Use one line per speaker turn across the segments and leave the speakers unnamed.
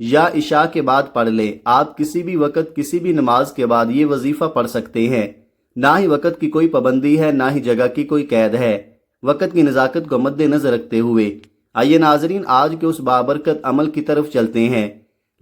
یا عشاء کے بعد پڑھ لیں۔ آپ کسی بھی وقت کسی بھی نماز کے بعد یہ وظیفہ پڑھ سکتے ہیں۔ نہ ہی وقت کی کوئی پابندی ہے، نہ ہی جگہ کی کوئی قید ہے، وقت کی نزاکت کو مد نظر رکھتے ہوئے۔ آئیے ناظرین، آج کے اس بابرکت عمل کی طرف چلتے ہیں،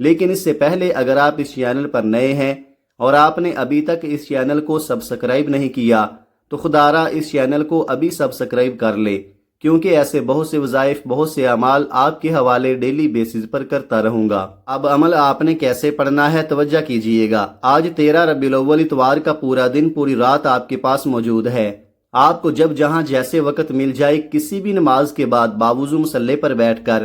لیکن اس سے پہلے اگر آپ اس چینل پر نئے ہیں اور آپ نے ابھی تک اس چینل کو سبسکرائب نہیں کیا تو خدارا اس چینل کو ابھی سبسکرائب کر لیں، کیونکہ ایسے بہت سے وظائف، بہت سے اعمال آپ کے حوالے ڈیلی بیسز پر کرتا رہوں گا۔ اب عمل آپ نے کیسے پڑھنا ہے توجہ کیجئے گا۔ آج 13 ربیع الاول اتوار کا پورا دن، پوری رات آپ کے پاس موجود ہے۔ آپ کو جب جہاں جیسے وقت مل جائے، کسی بھی نماز کے بعد باوضو مصلی پر بیٹھ کر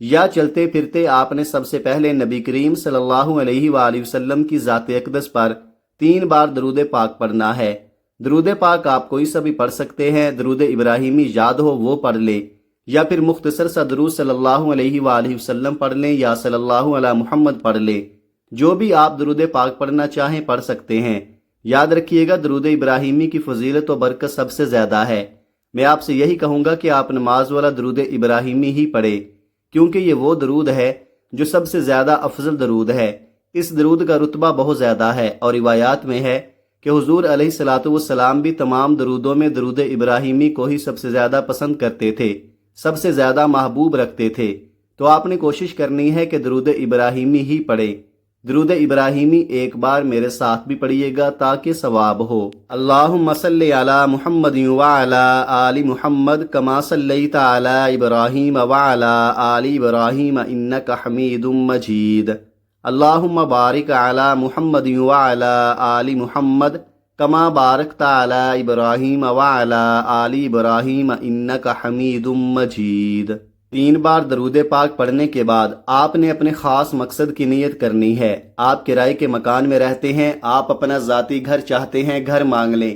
یا چلتے پھرتے آپ نے سب سے پہلے نبی کریم صلی اللہ علیہ وآلہ وسلم کی ذات اقدس پر 3 بار درود پاک پڑھنا ہے۔ درود پاک آپ کوئی سا بھی پڑھ سکتے ہیں، درود ابراہیمی یاد ہو وہ پڑھ لیں، یا پھر مختصر سا درود صلی اللہ علیہ وآلہ وسلم پڑھ لیں یا صلی اللہ علی محمد پڑھ لیں۔ جو بھی آپ درود پاک پڑھنا چاہیں پڑھ سکتے ہیں۔ یاد رکھیے گا درود ابراہیمی کی فضیلت و برکت سب سے زیادہ ہے۔ میں آپ سے یہی کہوں گا کہ آپ نماز والا درود ابراہیمی ہی پڑھیں، کیونکہ یہ وہ درود ہے جو سب سے زیادہ افضل درود ہے۔ اس درود کا رتبہ بہت زیادہ ہے، اور روایات میں ہے کہ حضور علیہ الصلوۃ والسلام بھی تمام درودوں میں درود ابراہیمی کو ہی سب سے زیادہ پسند کرتے تھے، سب سے زیادہ محبوب رکھتے تھے۔ تو آپ نے کوشش کرنی ہے کہ درود ابراہیمی ہی پڑھیں۔ درود ابراہیمی ایک بار میرے ساتھ بھی پڑھیے گا تاکہ ثواب ہو۔ اللہم صلی علی محمد وعلی آل محمد کما صلیت علی ابراہیم وعلی آل ابراہیم انک حمید مجید۔ اللہم بارک علی محمد وعلی آل محمد کما بارکت علی ابراہیم وعلی آل ابراہیم انک حمید مجید۔ 3 بار درود پاک پڑھنے کے بعد آپ نے اپنے خاص مقصد کی نیت کرنی ہے۔ آپ کرائے کے مکان میں رہتے ہیں، آپ اپنا ذاتی گھر چاہتے ہیں، گھر مانگ لیں۔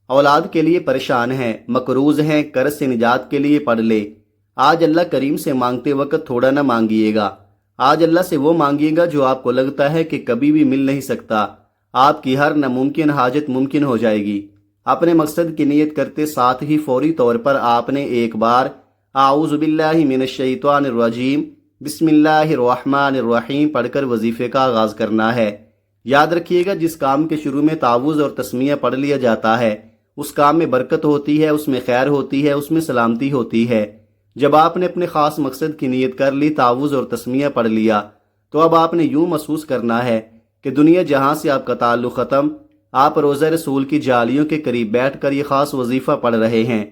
اولاد کے لیے پریشان ہیں، مقروض ہیں، قرض سے نجات کے لیے پڑھ لیں۔ آج اللہ کریم سے مانگتے وقت تھوڑا نہ مانگیے گا، آج اللہ سے وہ مانگیے گا جو آپ کو لگتا ہے کہ کبھی بھی مل نہیں سکتا۔ آپ کی ہر ناممکن حاجت ممکن ہو جائے گی۔ اپنے مقصد کی نیت کرتے ساتھ ہی فوری طور پر آپ نے ایک بار اعوذ باللہ من الشیطان الرجیم بسم اللہ الرحمن الرحیم پڑھ کر وظیفے کا آغاز کرنا ہے۔ یاد رکھیے گا جس کام کے شروع میں تعوذ اور تسمیہ پڑھ لیا جاتا ہے اس کام میں برکت ہوتی ہے، اس میں خیر ہوتی ہے، اس میں سلامتی ہوتی ہے۔ جب آپ نے اپنے خاص مقصد کی نیت کر لی، تعوذ اور تسمیہ پڑھ لیا، تو اب آپ نے یوں محسوس کرنا ہے کہ دنیا جہاں سے آپ کا تعلق ختم، آپ روضہ رسول کی جالیوں کے قریب بیٹھ کر یہ خاص وظیفہ پڑھ رہے ہیں۔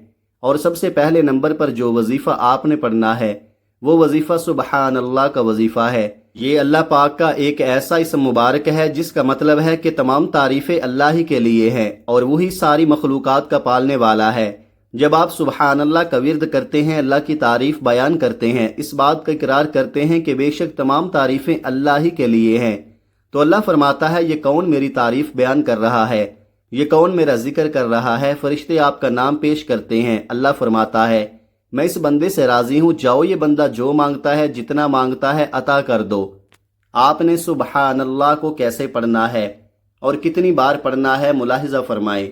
اور سب سے پہلے نمبر پر جو وظیفہ آپ نے پڑھنا ہے وہ وظیفہ سبحان اللہ کا وظیفہ ہے۔ یہ اللہ پاک کا ایک ایسا اسم مبارک ہے جس کا مطلب ہے کہ تمام تعریفیں اللہ ہی کے لیے ہیں اور وہی ساری مخلوقات کا پالنے والا ہے۔ جب آپ سبحان اللہ کا ورد کرتے ہیں، اللہ کی تعریف بیان کرتے ہیں، اس بات کا اقرار کرتے ہیں کہ بے شک تمام تعریفیں اللہ ہی کے لیے ہیں، تو اللہ فرماتا ہے یہ کون میری تعریف بیان کر رہا ہے، یہ کون میرا ذکر کر رہا ہے؟ فرشتے آپ کا نام پیش کرتے ہیں۔ اللہ فرماتا ہے میں اس بندے سے راضی ہوں، جاؤ یہ بندہ جو مانگتا ہے، جتنا مانگتا ہے عطا کر دو۔ آپ نے سبحان اللہ کو کیسے پڑھنا ہے اور کتنی بار پڑھنا ہے ملاحظہ فرمائیں۔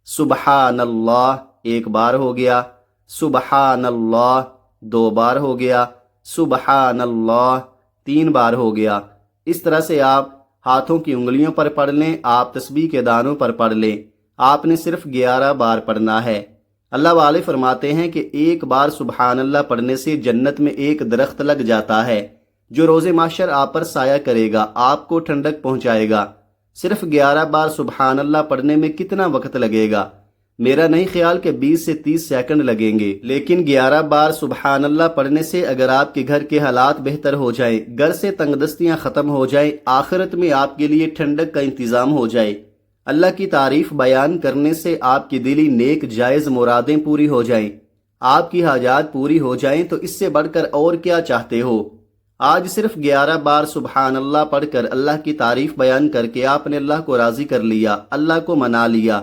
سبحان اللہ 1 بار ہو گیا، سبحان اللہ 2 بار ہو گیا، سبحان اللہ 3 بار ہو گیا۔ اس طرح سے آپ ہاتھوں کی انگلیوں پر پڑھ لیں، آپ تسبیح کے دانوں پر پڑھ لیں۔ آپ نے صرف 11 بار پڑھنا ہے۔ اللہ والے فرماتے ہیں کہ 1 بار سبحان اللہ پڑھنے سے جنت میں ایک درخت لگ جاتا ہے جو روز محشر آپ پر سایہ کرے گا، آپ کو ٹھنڈک پہنچائے گا۔ صرف 11 بار سبحان اللہ پڑھنے میں کتنا وقت لگے گا؟ میرا نہیں خیال کہ 20 سے 30 سیکنڈ لگیں گے، لیکن 11 بار سبحان اللہ پڑھنے سے اگر آپ کے گھر کے حالات بہتر ہو جائیں، گھر سے تنگ دستیاں ختم ہو جائیں، آخرت میں آپ کے لیے ٹھنڈک کا انتظام ہو جائے، اللہ کی تعریف بیان کرنے سے آپ کی دلی نیک جائز مرادیں پوری ہو جائیں، آپ کی حاجات پوری ہو جائیں، تو اس سے بڑھ کر اور کیا چاہتے ہو؟ آج صرف 11 بار سبحان اللہ پڑھ کر اللہ کی تعریف بیان کر کے آپ نے اللہ کو راضی کر لیا، اللہ کو منا لیا۔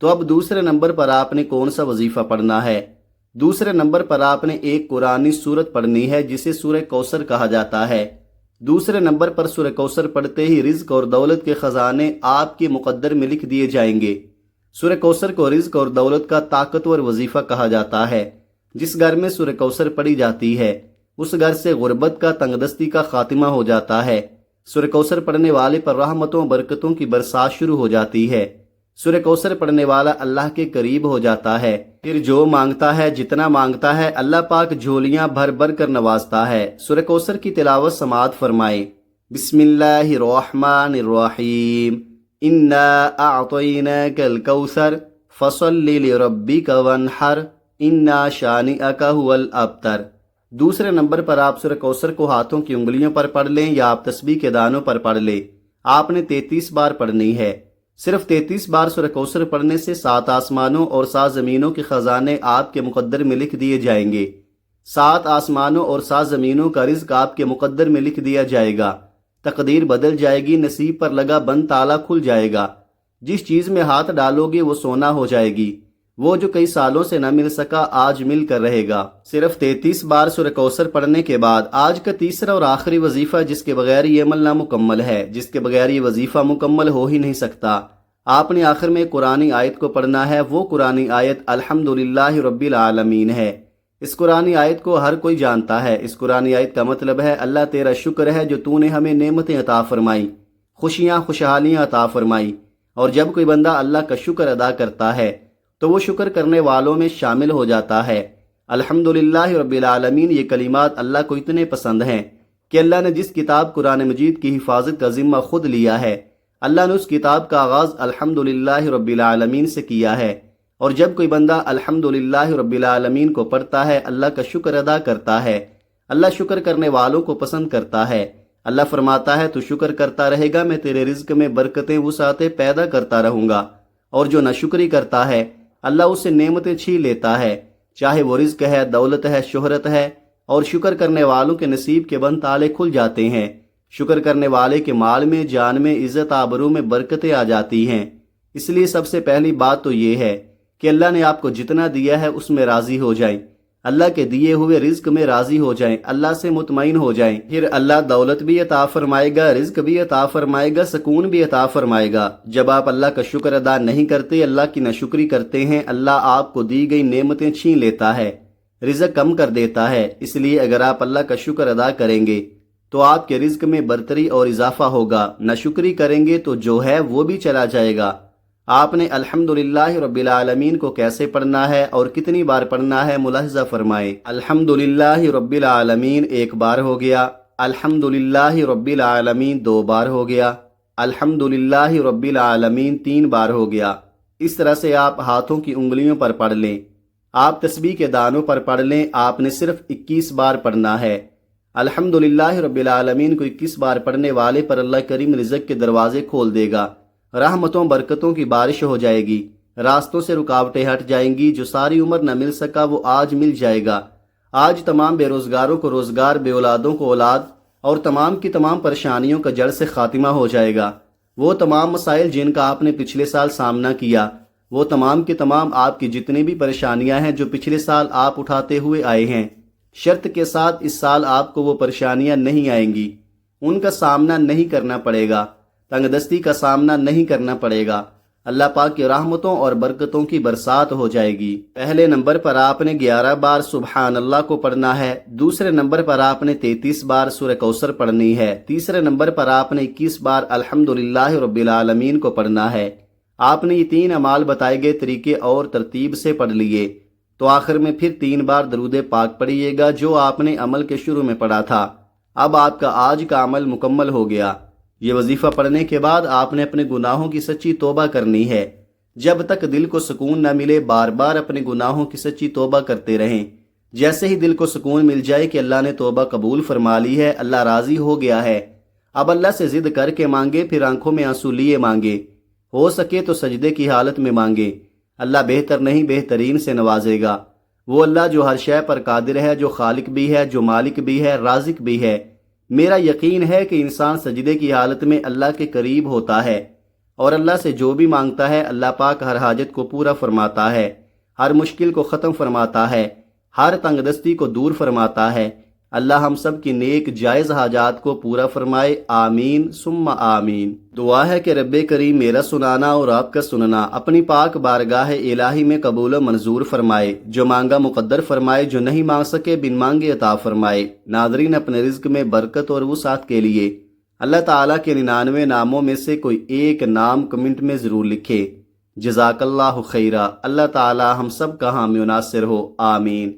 تو اب دوسرے نمبر پر آپ نے کون سا وظیفہ پڑھنا ہے؟ دوسرے نمبر پر آپ نے ایک قرآنی سورت پڑھنی ہے جسے سورہ کوثر کہا جاتا ہے۔ دوسرے نمبر پر سورہ کوثر پڑھتے ہی رزق اور دولت کے خزانے آپ کے مقدر میں لکھ دیے جائیں گے۔ سورہ کوثر کو رزق اور دولت کا طاقتور وظیفہ کہا جاتا ہے۔ جس گھر میں سورہ کوثر پڑھی جاتی ہے اس گھر سے غربت کا، تنگدستی کا خاتمہ ہو جاتا ہے۔ سورہ کوثر پڑھنے والے پر رحمتوں برکتوں کی برسات شروع ہو جاتی ہے۔ سورہ کوثر پڑھنے والا اللہ کے قریب ہو جاتا ہے۔ پھر جو مانگتا ہے، جتنا مانگتا ہے، اللہ پاک جھولیاں بھر بھر کر نوازتا ہے۔ سورہ کوثر کی تلاوت سماعت فرمائے۔ بسم اللہ الرحمن الرحیم، انا اعطیناک الکوثر فصل لربک وانحر انا شانئک هو الابتر۔ دوسرے نمبر پر آپ سورہ کوثر کو ہاتھوں کی انگلیوں پر پڑھ لیں یا آپ تسبیح کے دانوں پر پڑھ لیں۔ آپ نے 33 بار پڑھنی ہے۔ صرف 33 بار سورہ کوثر پڑھنے سے 7 آسمانوں اور 7 زمینوں کے خزانے آپ کے مقدر میں لکھ دیے جائیں گے۔ 7 آسمانوں اور 7 زمینوں کا رزق آپ کے مقدر میں لکھ دیا جائے گا۔ تقدیر بدل جائے گی، نصیب پر لگا بند تالا کھل جائے گا۔ جس چیز میں ہاتھ ڈالو گے وہ سونا ہو جائے گی۔ وہ جو کئی سالوں سے نہ مل سکا آج مل کر رہے گا۔ صرف 33 بار سورہ کوثر پڑھنے کے بعد آج کا تیسرا اور آخری وظیفہ، جس کے بغیر یہ عمل نامکمل ہے، جس کے بغیر یہ وظیفہ مکمل ہو ہی نہیں سکتا۔ آپ نے آخر میں قرآنی آیت کو پڑھنا ہے۔ وہ قرآنی آیت الحمدللہ رب العالمین ہے۔ اس قرآنی آیت کو ہر کوئی جانتا ہے۔ اس قرآنی آیت کا مطلب ہے اللہ تیرا شکر ہے جو تو نے ہمیں نعمتیں عطا فرمائی، خوشیاں خوشحالیاں عطا فرمائی۔ اور جب کوئی بندہ اللہ کا شکر ادا کرتا ہے تو وہ شکر کرنے والوں میں شامل ہو جاتا ہے۔ الحمدللہ رب العالمین، یہ کلمات اللہ کو اتنے پسند ہیں کہ اللہ نے جس کتاب قرآن مجید کی حفاظت کا ذمہ خود لیا ہے، اللہ نے اس کتاب کا آغاز الحمدللہ رب العالمین سے کیا ہے۔ اور جب کوئی بندہ الحمدللہ رب العالمین کو پڑھتا ہے، اللہ کا شکر ادا کرتا ہے، اللہ شکر کرنے والوں کو پسند کرتا ہے۔ اللہ فرماتا ہے تو شکر کرتا رہے گا، میں تیرے رزق میں برکتیں وسعتیں پیدا کرتا رہوں گا۔ اور جو ناشکری کرتا ہے اللہ اس سے نعمتیں چھین لیتا ہے، چاہے وہ رزق ہے، دولت ہے، شہرت ہے۔ اور شکر کرنے والوں کے نصیب کے بند تالے کھل جاتے ہیں۔ شکر کرنے والے کے مال میں، جان میں، عزت آبرو میں برکتیں آ جاتی ہیں۔ اس لیے سب سے پہلی بات تو یہ ہے کہ اللہ نے آپ کو جتنا دیا ہے اس میں راضی ہو جائیں، اللہ کے دیے ہوئے رزق میں راضی ہو جائیں، اللہ سے مطمئن ہو جائیں۔ پھر اللہ دولت بھی عطا فرمائے گا، رزق بھی عطا فرمائے گا، سکون بھی عطا فرمائے گا۔ جب آپ اللہ کا شکر ادا نہیں کرتے، اللہ کی ناشکری کرتے ہیں، اللہ آپ کو دی گئی نعمتیں چھین لیتا ہے، رزق کم کر دیتا ہے۔ اس لیے اگر آپ اللہ کا شکر ادا کریں گے تو آپ کے رزق میں برتری اور اضافہ ہوگا، ناشکری کریں گے تو جو ہے وہ بھی چلا جائے گا۔ آپ نے الحمدللہ رب العالمین کو کیسے پڑھنا ہے اور کتنی بار پڑھنا ہے ملاحظہ فرمائیں۔ الحمدللہ رب العالمین 1 بار ہو گیا، الحمدللہ رب العالمین 2 بار ہو گیا، الحمدللہ رب العالمین 3 بار ہو گیا۔ اس طرح سے آپ ہاتھوں کی انگلیوں پر پڑھ لیں۔ آپ تسبیح کے دانوں پر پڑھ لیں۔ آپ نے صرف 21 بار پڑھنا ہے۔ الحمدللہ رب العالمین کو 21 بار پڑھنے والے پر اللہ کریم رزق کے دروازے کھول دے گا، رحمتوں برکتوں کی بارش ہو جائے گی، راستوں سے رکاوٹیں ہٹ جائیں گی۔ جو ساری عمر نہ مل سکا وہ آج مل جائے گا۔ آج تمام بے روزگاروں کو روزگار، بے اولادوں کو اولاد، اور تمام کی تمام پریشانیوں کا جڑ سے خاتمہ ہو جائے گا۔ وہ تمام مسائل جن کا آپ نے پچھلے سال سامنا کیا، وہ تمام کی تمام آپ کی جتنی بھی پریشانیاں ہیں جو پچھلے سال آپ اٹھاتے ہوئے آئے ہیں، شرط کے ساتھ اس سال آپ کو وہ پریشانیاں نہیں آئیں گی، ان کا سامنا نہیں کرنا پڑے گا، تنگ دستی کا سامنا نہیں کرنا پڑے گا۔ اللہ پاک کی رحمتوں اور برکتوں کی برسات ہو جائے گی۔ پہلے نمبر پر آپ نے 11 بار سبحان اللہ کو پڑھنا ہے۔ دوسرے نمبر پر آپ نے 33 بار سورہ کوثر پڑھنی ہے۔ تیسرے نمبر پر آپ نے 21 بار الحمدللہ رب العالمین کو پڑھنا ہے۔ آپ نے یہ 3 اعمال بتائے گئے طریقے اور ترتیب سے پڑھ لیے تو آخر میں پھر 3 بار درود پاک پڑھیے گا جو آپ نے عمل کے شروع میں پڑھا تھا۔ اب آپ کا آج کا عمل مکمل ہو گیا۔ یہ وظیفہ پڑھنے کے بعد آپ نے اپنے گناہوں کی سچی توبہ کرنی ہے۔ جب تک دل کو سکون نہ ملے بار بار اپنے گناہوں کی سچی توبہ کرتے رہیں۔ جیسے ہی دل کو سکون مل جائے کہ اللہ نے توبہ قبول فرما لی ہے، اللہ راضی ہو گیا ہے، اب اللہ سے ضد کر کے مانگے، پھر آنکھوں میں آنسو لیے مانگے، ہو سکے تو سجدے کی حالت میں مانگے۔ اللہ بہتر نہیں بہترین سے نوازے گا۔ وہ اللہ جو ہر شے پر قادر ہے، جو خالق بھی ہے، جو مالک بھی ہے، رازق بھی ہے۔ میرا یقین ہے کہ انسان سجدے کی حالت میں اللہ کے قریب ہوتا ہے اور اللہ سے جو بھی مانگتا ہے اللہ پاک ہر حاجت کو پورا فرماتا ہے، ہر مشکل کو ختم فرماتا ہے، ہر تنگ دستی کو دور فرماتا ہے۔ اللہ ہم سب کی نیک جائز حاجات کو پورا فرمائے، آمین ثم آمین۔ دعا ہے کہ رب کریم میرا سنانا اور آپ کا سننا اپنی پاک بارگاہ الہی میں قبول و منظور فرمائے، جو مانگا مقدر فرمائے، جو نہیں مانگ سکے بن مانگے عطا فرمائے۔ ناظرین اپنے رزق میں برکت اور وسعت کے لیے اللہ تعالیٰ کے 99 ناموں میں سے کوئی ایک نام کمنٹ میں ضرور لکھے۔ جزاک اللہ خیرہ۔ اللہ تعالیٰ ہم سب کا حامی و ناصر ہو، آمین۔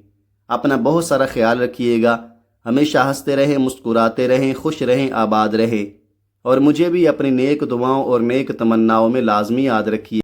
اپنا بہت سارا خیال رکھیے گا، ہمیشہ ہنستے رہیں، مسکراتے رہیں، خوش رہیں، آباد رہیں، اور مجھے بھی اپنی نیک دعاؤں اور نیک تمناؤں میں لازمی یاد رکھیے۔